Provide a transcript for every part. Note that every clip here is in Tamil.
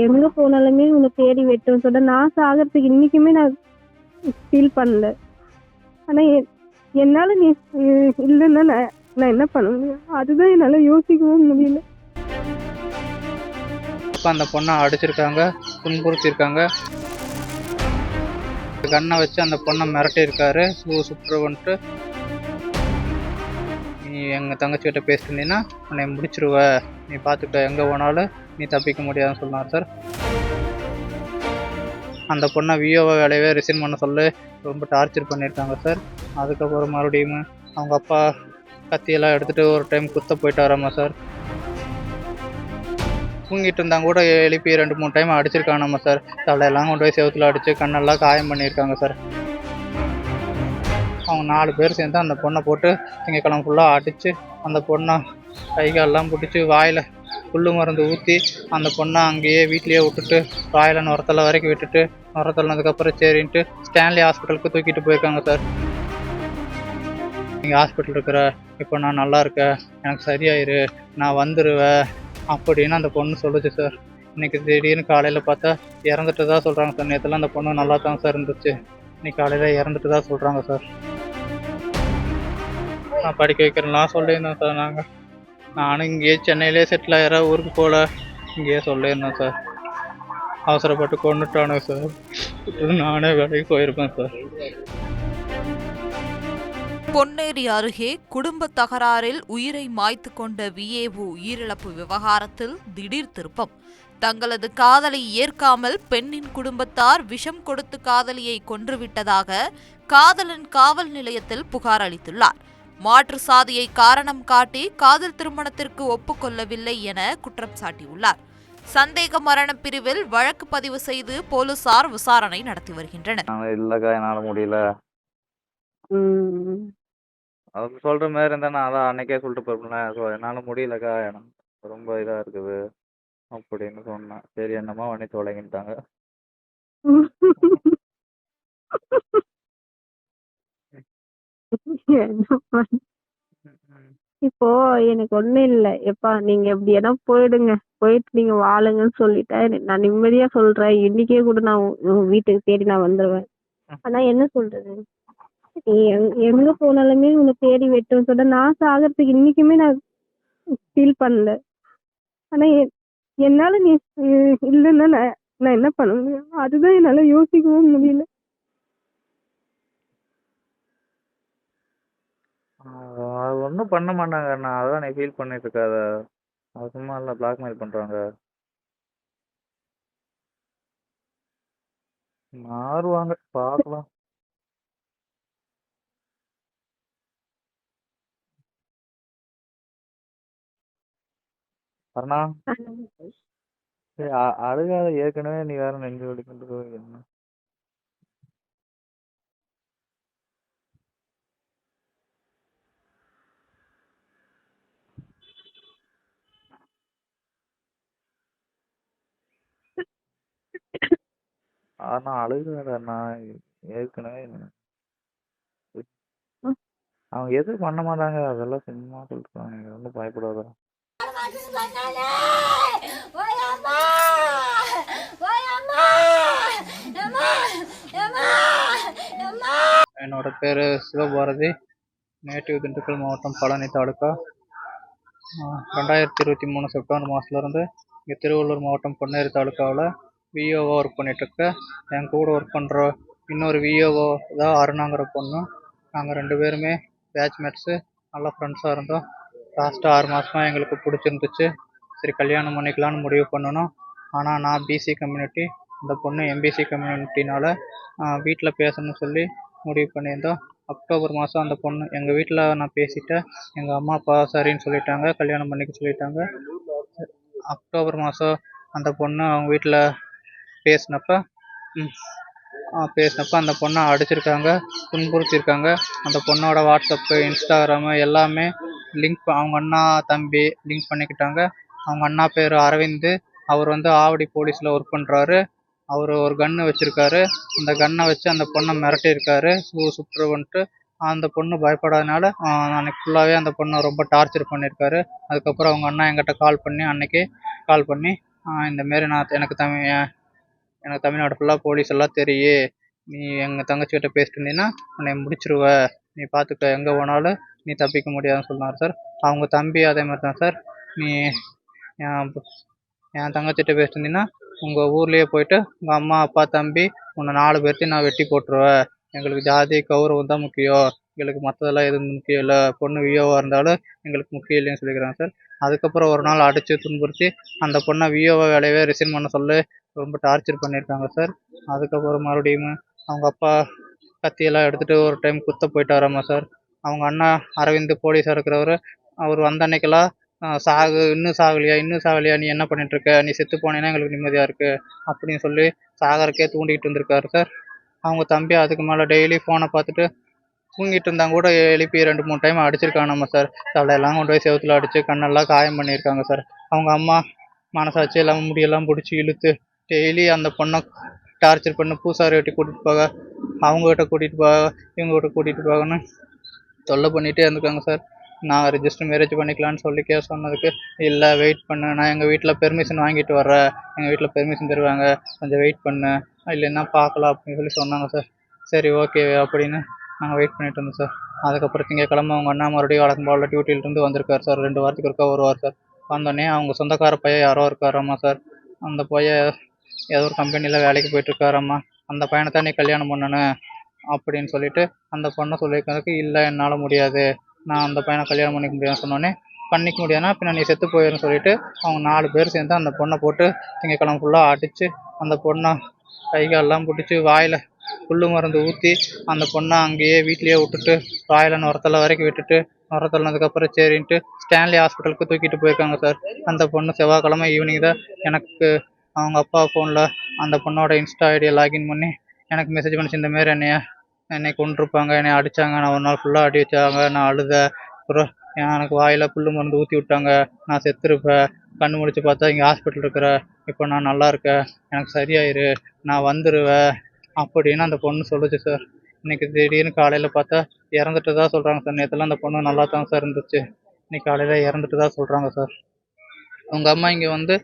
எங்க போனாலுமே உன்னை தேடி வெட்டுன்னு சொல்ல நான் சாகிறதுக்கு இன்னைக்குமே நான் ஃபீல் பண்ணல. ஆனா என்னால நீ இல்லைன்னா நான் நான் என்ன பண்ண முடியும்? அதுதான் என்னால யோசிக்கவும் முடியல. அந்த பொண்ணை அடிச்சிருக்காங்க, துன்புறுத்திருக்காங்க, கண்ணை வச்சு அந்த பொண்ணை மிரட்டியிருக்காரு, சுற்றுவன்ட்டு. நீ எங்கள் தங்கச்சிக்கிட்ட பேசிட்டு உன்னை முடிச்சிருவ, நீ பார்த்துக்க, எங்கே போனாலும் நீ தப்பிக்க முடியாதுன்னு சொன்னார் சார். அந்த பொண்ணை விஓவை வேலையவே ரிசைன் பண்ண சொல்லி ரொம்ப டார்ச்சர் பண்ணியிருக்காங்க சார். அதுக்கப்புறம் மறுபடியும் அவங்க அப்பா கத்தியெல்லாம் எடுத்துகிட்டு ஒரு டைம் குத்த போயிட்டாராமா சார். தூங்கிட்டு இருந்தாங்க கூட எழுப்பி 2-3 டைம் அடிச்சிருக்கானாமா சார். தலையெல்லாம் கொண்டு போய் செவுத்துல அடித்து கண்ணெல்லாம் காயம் பண்ணியிருக்காங்க சார். அவங்க 4 பேர் சேர்ந்து அந்த பொண்ணை போட்டு திங்கக்கிழமை ஃபுல்லாக அடித்து அந்த பொண்ணை கை காலெல்லாம் பிடிச்சி வாயில் புல்லு மருந்து ஊற்றி அந்த பொண்ணை அங்கேயே வீட்லேயே விட்டுட்டு வாயில் நுரத்தலை வரைக்கும் விட்டுட்டு நுரத்தலனதுக்கப்புறம் சரின்ட்டு ஸ்டான்லி ஹாஸ்பிட்டலுக்கு தூக்கிட்டு போயிருக்காங்க சார். நீங்கள் ஹாஸ்பிட்டல் இருக்கிற, இப்போ நான் நல்லா இருக்கேன், எனக்கு சரியாயிரு, நான் வந்துடுவேன் அப்படின்னு அந்த பொண்ணு சொல்லுச்சு சார். இன்றைக்கி திடீர்னு காலையில் பார்த்தா இறந்துட்டு தான் சொல்கிறாங்க சார். நேற்றுலாம் அந்த பொண்ணு நல்லா தான் சார் இருந்துச்சு, இன்னைக்கு காலையில் இறந்துட்டு தான் சொல்கிறாங்க சார். நான் படிக்க வைக்கிறேன்லாம் சொல்லியிருந்தேன் சார். நானும் இங்கேயே சென்னையிலே செட்டில் ஆகிற, ஊருக்கு போகல, இங்கேயே சொல்லியிருந்தேன் சார். அவசரப்பட்டு கொண்டுட்டானு சார். நானே வேலைக்கு போயிருப்பேன் சார். பொன்னேரி அருகே குடும்ப தகராறில் உயிரை மாய்த்து கொண்ட விஏஓ உயிரிழப்பு விவகாரத்தில் திடீர் திருப்பம். தங்களது காதலை ஏற்காமல் பெண்ணின் குடும்பத்தார் விஷம் கொடுத்து காதலியை கொன்றுவிட்டதாக காதலன் காவல் நிலையத்தில் புகார் அளித்துள்ளார். மாற்று சாதியை காரணம் காட்டி காதல் திருமணத்திற்கு ஒப்புக்கொள்ளவில்லை என குற்றம் சாட்டியுள்ளார். சந்தேக மரண பிரிவில் வழக்கு பதிவு செய்து போலீசார் விசாரணை நடத்தி வருகின்றனர். இல்லக்கா, என்னால முடியல. அவர் சொல்ற மாதிரி இருந்தா நான் அதான் அன்னைக்கே சொல்லிட்டு போயிருப்பேன். என்னால முடியலக்கா, எனக்கு ரொம்ப இதா இருக்குது அப்படின்னு சொன்னேன். சரி என்னமா பண்ணி தொலைங்கிட்டாங்க. இப்போ எனக்கு ஒண்ணும் இல்ல. எப்பா நீங்க எப்படியா போயிடுங்க, போயிட்டு நீங்க வாழுங்கன்னு சொல்லிட்டேன். நான் நிம்மதியா சொல்றேன், இன்னைக்கே கூட நான் உங்க வீட்டுக்கு தேடி நான் வந்துருவேன். ஆனா என்ன சொல்றது, நீ எங்க போனாலுமே உன்னை தேடி வெட்டுன்னு சொல்ல நான் சாகிறதுக்கு இன்னைக்குமே நான் ஃபீல் பண்ணல. ஆனா என்னால நீ இல்லைன்னா நான் என்ன பண்ண முடியும்? அதுதான் என்னால யோசிக்கவும் முடியல. அது ஒன்றும் பண்ண மாட்டாங்க. நான் அதான் நீ ஃபீல் பண்ணிட்டு இருக்காத. அது சும்மா இல்லை, பிளாக்மெயில் பண்றாங்க. மாறுவாங்க, பார்க்கலாம். அண்ணா சரி, அழுகாத. ஏற்கனவே நீ வேற நெஞ்சு வலிக்கிட்டு என்ன. ஆனா அழுகாத அண்ணா, ஏற்கனவே அவங்க எதுவும் பண்ண மாட்டாங்க. அதெல்லாம் சும்மா சொல்லிருக்காங்க, ஒன்றும் பயப்படாத. என்னோட பேர் சிவபாரதி, நேட்டிவ் திண்டுக்கல் மாவட்டம் பழனி தாலுக்கா. 2023 செப்டம்பர் மாதத்துலேருந்து இங்கே திருவள்ளூர் மாவட்டம் பொன்னேரி தாலுக்காவில் விஓவாக ஒர்க் பண்ணிகிட்ருக்கேன். என் கூட ஒர்க் பண்ணுற இன்னொரு விஓஓ தான் அருணாங்கிற பொண்ணு. நாங்கள் 2 பேருமே பேட்ச்மேட்ஸு, நல்லா ஃப்ரெண்ட்ஸாக இருந்தோம். லாஸ்ட்டு 6 மாதமாக எங்களுக்கு பிடிச்சிருந்துச்சு. சரி கல்யாணம் பண்ணிக்கலான்னு முடிவு பண்ணணும். ஆனால் நான் பிசி கம்யூனிட்டி, இந்த பொண்ணு எம்பிசி கம்யூனிட்டினால் வீட்டில் பேசணும்னு சொல்லி முடிவு பண்ணியிருந்தோம். அக்டோபர் மாதம் அந்த பொண்ணு எங்கள் வீட்டில் நான் பேசிட்டேன். எங்கள் அம்மா அப்பா சரின்னு சொல்லிட்டாங்க, கல்யாணம் பண்ணிக்க சொல்லிட்டாங்க. அக்டோபர் மாதம் அந்த பொண்ணு அவங்க வீட்டில் பேசினப்ப அந்த பொண்ணை அடிச்சிருக்காங்க, துன்புறுத்தியிருக்காங்க. அந்த பொண்ணோட வாட்ஸ்அப்பு, இன்ஸ்டாகிராமு எல்லாமே லிங்க் அவங்க அண்ணா தம்பி லிங்க் பண்ணிக்கிட்டாங்க. அவங்க அண்ணா பேர் அரவிந்த். அவர் ஆவடி போலீஸில் ஒர்க் பண்ணுறாரு. அவர் ஒரு கன்று வச்சுருக்காரு. அந்த கன்னை வச்சு அந்த பொண்ணை மிரட்டியிருக்காரு, சுற்றுவன்ட்டு. அந்த பொண்ணு பயப்படாதனால அன்னைக்கு ஃபுல்லாகவே அந்த பொண்ணை ரொம்ப டார்ச்சர் பண்ணியிருக்காரு. அதுக்கப்புறம் அவங்க அண்ணா என்கிட்ட அன்னைக்கே கால் பண்ணி இந்தமாரி எனக்கு தமிழ்நாடு ஃபுல்லாக போலீஸ் எல்லாம் தெரியும், நீ எங்கள் தங்கச்சிக்கிட்ட பேசிட்டு இருந்தீங்கன்னா உன்னை முடிச்சிருவ, நீ பார்த்துக்க, எங்கே போனாலும் நீ தப்பிக்க முடியாதுன்னு சொன்னார் சார். அவங்க தம்பி அதே மாதிரி தான் சார், நீ என் தங்கச்சிட்ட பேசிட்டு இருந்தீங்கன்னா உங்கள் ஊர்லேயே போயிட்டு உங்கள் அம்மா அப்பா தம்பி உன்னை 4 பேர்த்தையும் நான் வெட்டி போட்டுருவேன், எங்களுக்கு ஜாதி கௌரவம் தான் முக்கியம், எங்களுக்கு மற்றதெல்லாம் எதுவும் முக்கியம் இல்லை, பொண்ணு வியோவாக இருந்தாலும் எங்களுக்கு முக்கியம் இல்லைன்னு சொல்லிக்கிறாங்க சார். அதுக்கப்புறம் ஒரு நாள் அடித்து துன்புறுத்தி அந்த பொண்ணை வியோவா வேலையவே ரிசைன் பண்ண சொல்லி ரொம்ப டார்ச்சர் பண்ணியிருக்காங்க சார். அதுக்கப்புறம் மறுபடியும் அவங்க அப்பா கத்தியெல்லாம் எடுத்துகிட்டு ஒரு டைம் குத்த போயிட்டாராமா சார். அவங்க அண்ணா அரவிந்த் போலீஸாக இருக்கிறவர், அவர் வந்த அன்னைக்கெல்லாம் இன்னும் சாகலையா, நீ என்ன பண்ணிட்டுருக்க, நீ செத்து போனேன்னா எங்களுக்கு நிம்மதியாக இருக்குது அப்படின்னு சொல்லி சாகறக்கே தூண்டிகிட்டு இருந்திருக்காரு சார். அவங்க தம்பி அதுக்கு மேலே டெய்லி ஃபோனை பார்த்துட்டு தூங்கிட்டு இருந்தாங்க கூட எழுப்பி 2-3 டைம் அடிச்சிருக்கானாமா சார். தலையெல்லாம் கொண்டு போய் செவுத்துல அடித்து கண்ணெல்லாம் காயம் பண்ணியிருக்காங்க சார். அவங்க அம்மா மனசாட்சி எல்லாம் முடியெல்லாம் பிடிச்சி இழுத்து டெய்லி அந்த பொண்ணை டார்ச்சர் பண்ணி பூசாரி வெட்டி கூட்டிகிட்டு போக, அவங்ககிட்ட கூட்டிகிட்டு போக, இவங்ககிட்ட கூட்டிகிட்டு போகன்னு தொல்லை பண்ணிகிட்டே இருந்திருக்காங்க சார். நான் ரெஜிஸ்டர் மேரேஜ் பண்ணிக்கலான்னு சொல்லி சொன்னதுக்கு, இல்லை வெயிட் பண்ணு, நான் எங்கள் வீட்டில் பெர்மிஷன் வாங்கிட்டு வர்றேன், எங்கள் வீட்டில் பெர்மிஷன் தருவாங்க, கொஞ்சம் வெயிட் பண்ணு, இல்லைன்னா பார்க்கலாம் அப்படின்னு சொல்லி சொன்னாங்க சார். சரி ஓகே அப்படின்னு நாங்கள் வெயிட் பண்ணிட்டு இருந்தோம் சார். அதுக்கப்புறம் திங்கக்கிழமை அவங்க அண்ணா மறுபடியும் வழக்கம் போல் டியூட்டியிலேருந்து வந்திருக்காரு சார். 2 வாரத்துக்கு ஒருக்கா வருவார் சார். வந்தோடனே அவங்க சொந்தக்கார பையன் யாரோ இருக்காராம்மா சார். அந்த பையன் ஏதோ ஒரு கம்பெனியில் வேலைக்கு போயிட்டுருக்காராம்மா. அந்த பையனை தான் நீ கல்யாணம் பண்ணணும் அப்படின்னு சொல்லிட்டு அந்த பொண்ணை சொல்லியிருக்கிறதுக்கு, இல்லை என்னால் முடியாது, நான் அந்த பையனை கல்யாணம் பண்ணிக்க முடியாதுன்னு சொன்னோன்னே, பண்ணிக்க முடியாதுன்னா பின்ன நீ செத்து போயிடுன்னு சொல்லிட்டு அவங்க 4 பேர் சேர்ந்து அந்த பொண்ணை போட்டு திங்கக்கிழமை ஃபுல்லாக அடித்து அந்த பொண்ணை கை காலெல்லாம் பிடிச்சி வாயில் புல்லு மருந்து ஊற்றி அந்த பொண்ணை அங்கேயே வீட்லேயே விட்டுட்டு வாயில் நுரத்தலை வரைக்கும் விட்டுட்டு நுரத்தல்னதுக்கப்புறம் சரின்ட்டு ஸ்டான்லி ஹாஸ்பிட்டலுக்கு தூக்கிட்டு போயிருக்காங்க சார். அந்த பொண்ணு செவ்வாய்க்கிழமை ஈவினிங் தான் எனக்கு அவங்க அப்பா ஃபோனில் அந்த பொண்ணோட இன்ஸ்டா ஐடியை லாகின் பண்ணி எனக்கு மெசேஜ் பண்ணிச்சு, இந்தமாரி என்னை கொண்டிருப்பாங்க, என்னை அடித்தாங்க, நான் ஒரு நாள் ஃபுல்லாக அடி வச்சாங்க, நான் அழுத, அப்புறம் எனக்கு வாயில் புல்லு மருந்து ஊற்றி விட்டாங்க, நான் செத்துருப்பேன், கண்ணு முடிச்சு பார்த்தா இங்கே ஹாஸ்பிட்டல் இருக்கிற, இப்போ நான் நல்லா இருக்கேன், எனக்கு சரியாயிரு, நான் வந்துடுவேன் அப்படின்னு அந்த பொண்ணு சொல்லுச்சு சார். இன்றைக்கி திடீர்னு காலையில் பார்த்தா இறந்துட்டு தான் சொல்கிறாங்க சார். நேற்றுலாம் அந்த பொண்ணு நல்லா தான் சார் இருந்துச்சு, இன்றைக்கி காலையில் இறந்துட்டு தான் சொல்கிறாங்க சார். அவங்க அம்மா இங்கே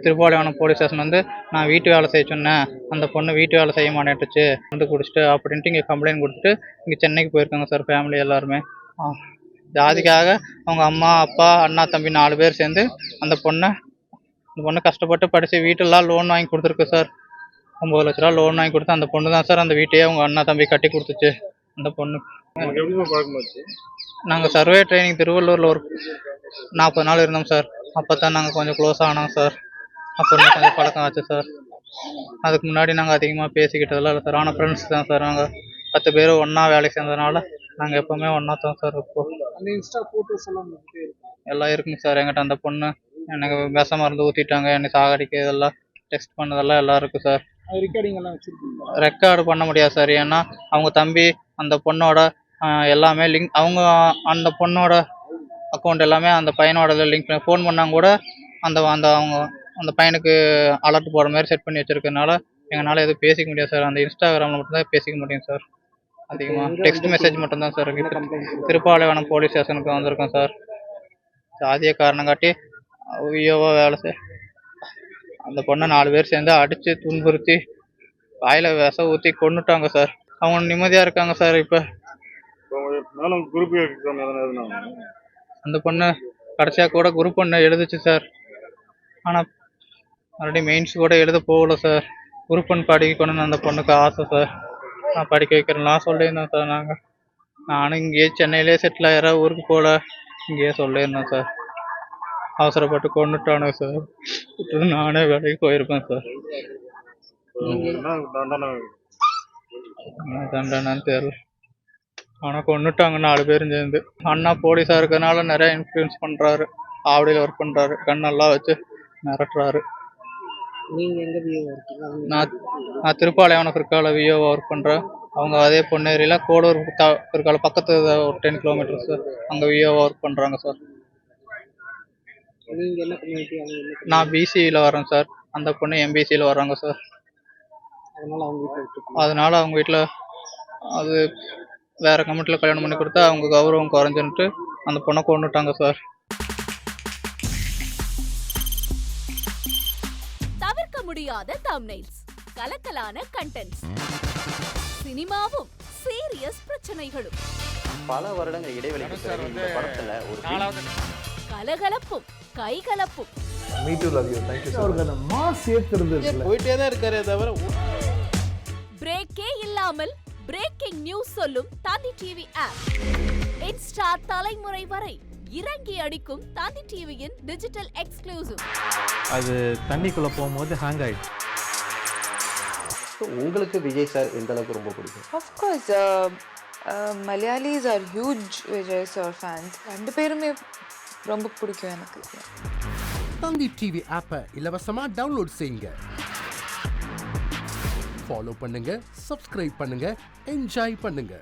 திருப்பாலைவனம் போலீஸ் ஸ்டேஷன் நான் வீட்டு வேலை செய்ய சொன்னேன், அந்த பொண்ணு வீட்டு வேலை செய்ய மாட்டேன்ட்டுச்சு, குடிச்சிட்டு அப்படின்ட்டு இங்கே கம்ப்ளைண்ட் கொடுத்துட்டு இங்கே சென்னைக்கு போயிருக்காங்க சார். ஃபேமிலி எல்லாருமே ஜாதிக்காக அவங்க அம்மா அப்பா அண்ணா தம்பி 4 பேர் சேர்ந்து அந்த பொண்ணு கஷ்டப்பட்டு படித்து வீட்டெல்லாம் லோன் வாங்கி கொடுத்துருக்கு சார். 9 லட்ச ரூபா லோன் வாங்கி கொடுத்து அந்த பொண்ணு தான் சார் அந்த வீட்டையே அவங்க அண்ணா தம்பி கட்டி கொடுத்துச்சு. அந்த பொண்ணு நாங்கள் சர்வே ட்ரைனிங் திருவள்ளூரில் ஒரு 40 நாள் இருந்தோம் சார். அப்போ தான் நாங்கள் கொஞ்சம் க்ளோஸ் ஆனோம் சார். அப்புறம் கொஞ்சம் பழக்கம் ஆச்சு சார். அதுக்கு முன்னாடி நாங்கள் அதிகமாக பேசிக்கிட்டதெல்லாம் இல்லை சார். ஆனால் ஃப்ரெண்ட்ஸ் தான் சார். நாங்கள் 10 பேர் ஒன்றா வேலைக்கு சேர்ந்ததுனால நாங்கள் எப்போவுமே ஒன்றா தான் சார் இருப்போம். அந்த இன்ஸ்டா ஃபோட்டோஸ் எல்லாம் இருக்குங்க சார் என்கிட்ட. அந்த பொண்ணு எனக்கு விஷ மருந்து ஊற்றிட்டாங்க, என்னை சாகடிக்க, இதெல்லாம் டெக்ஸ்ட் பண்ணதெல்லாம் எல்லாம் இருக்குது சார். ரெக்கார்டிங் எல்லாம் வச்சுருக்கீங்க? ரெக்கார்டு பண்ண முடியாது சார். ஏன்னா அவங்க தம்பி அந்த பொண்ணோட எல்லாமே லிங்க், அவங்க அந்த பொண்ணோட அக்கௌண்ட் எல்லாமே அந்த பையனோட லிங்க் பண்ணி ஃபோன் பண்ணாங்க கூட அவங்க அந்த பையனுக்கு அலர்ட் போகிற மாதிரி செட் பண்ணி வச்சுருக்கனால எங்களால் எதுவும் பேசிக்க முடியாது சார். அந்த இன்ஸ்டாகிராமில் மட்டும்தான் பேசிக்க முடியும் சார். அதிகமாக டெக்ஸ்ட் மெசேஜ் மட்டும்தான் சார். திருப்பாலைவனம் போலீஸ் ஸ்டேஷனுக்கு வந்திருக்கோம் சார். ஜாதிய காரணம் காட்டி வியோவா வேலை செய்ய அந்த பொண்ணை 4 பேர் சேர்ந்து அடித்து துன்புறுத்தி வாயில் விஷம் ஊற்றி கொண்டுட்டாங்க சார். அவங்க நிம்மதியாக இருக்காங்க சார். இப்போ அந்த பொண்ணு கடைசியாக கூட குரூப் 1 எழுதுச்சு சார். ஆனால் மறுபடியும் மெயின்ஸ் கூட எழுத போகல சார். குரூப் 1 படிக்கணும்னு அந்த பொண்ணுக்கு ஆசை சார். நான் படிக்க வைக்கிறேன்லாம் சொல்லியிருந்தேன் சார். நானும் இங்கேயே சென்னையிலே செட்டில் ஆகிற, ஊருக்கு போகல, இங்கேயே சொல்லியிருந்தேன் சார். அவசரப்பட்டு கொண்டுட்டானு சார். நானே வேலைக்கு போயிருப்பேன் சார். தண்டனைன்னு தெரியல, ஆனால் கொண்டுட்டாங்க 4 பேரும் சேர்ந்து. அண்ணா போலீஸாக இருக்கிறதுனால நிறைய இன்ஃப்ளூயன்ஸ் பண்ணுறாரு. ஆவடியில் ஒர்க் பண்ணுறாரு, கண்ணெல்லாம் வச்சு மிரட்டுறாரு. நான் திருப்பாலைவனம் பிற்கால வியோவா ஒர்க் பண்ணுறேன். அவங்க அதே பொன்னேரியில் கோடூர் பிற்கால பக்கத்து ஒரு 10 கிலோமீட்டர்ஸ் அங்கே வியோவா ஒர்க் பண்ணுறாங்க சார். நான் பிசியில் வரேன் சார். அந்த பொண்ணு எம்பிசியில் வர்றாங்க சார். அதனால அவங்க வீட்டில் அது வேற கமிட்டியில் கல்யாணம் பண்ணி கொடுத்தா அவங்க கௌரவம் குறைஞ்சுன்ட்டு அந்த பொண்ணை கொண்டுட்டாங்க சார். முடியாத தம்ப்நெயில்ஸ், கலக்கலான கண்டென்ட்ஸ், சினிமாவும் சீரியஸ் பிரச்சனைகளும், பல வருடங்கள் இடைவெளிக்கு பிறகு இந்த படத்துல ஒரு கலகலப்பும் கைகலப்பும், போயிட்டே தான் இருக்காரே தவிர பிரேக்கே இல்லாமல் பிரேக்கிங் நியூஸ் சொல்லும் தந்தி டிவி ஆப். இன்ஸ்டா தலைமுறை வரை இறங்கி அடிக்கும் தந்தி டிவியின் டிஜிட்டல் எக்ஸ்க்ளூசிவ். அது தண்ணிக்குள்ள போகும்போது ஹேங் ஆயிடுச்சு. உங்களுக்கு விஜய் சார் எந்த அளவுக்கு ரொம்ப பிடிக்கும்? Of course, Malayalis are huge Vijay sir fans. ரெண்டு பேருமே ரொம்ப பிடிக்கும் எனக்கு. தந்தி டிவி ஆப்பை இலவசமா டவுன்லோட் செய்யுங்க. ஃபாலோ பண்ணுங்க, சப்ஸ்கிரைப் பண்ணுங்க, என்ஜாய் பண்ணுங்க.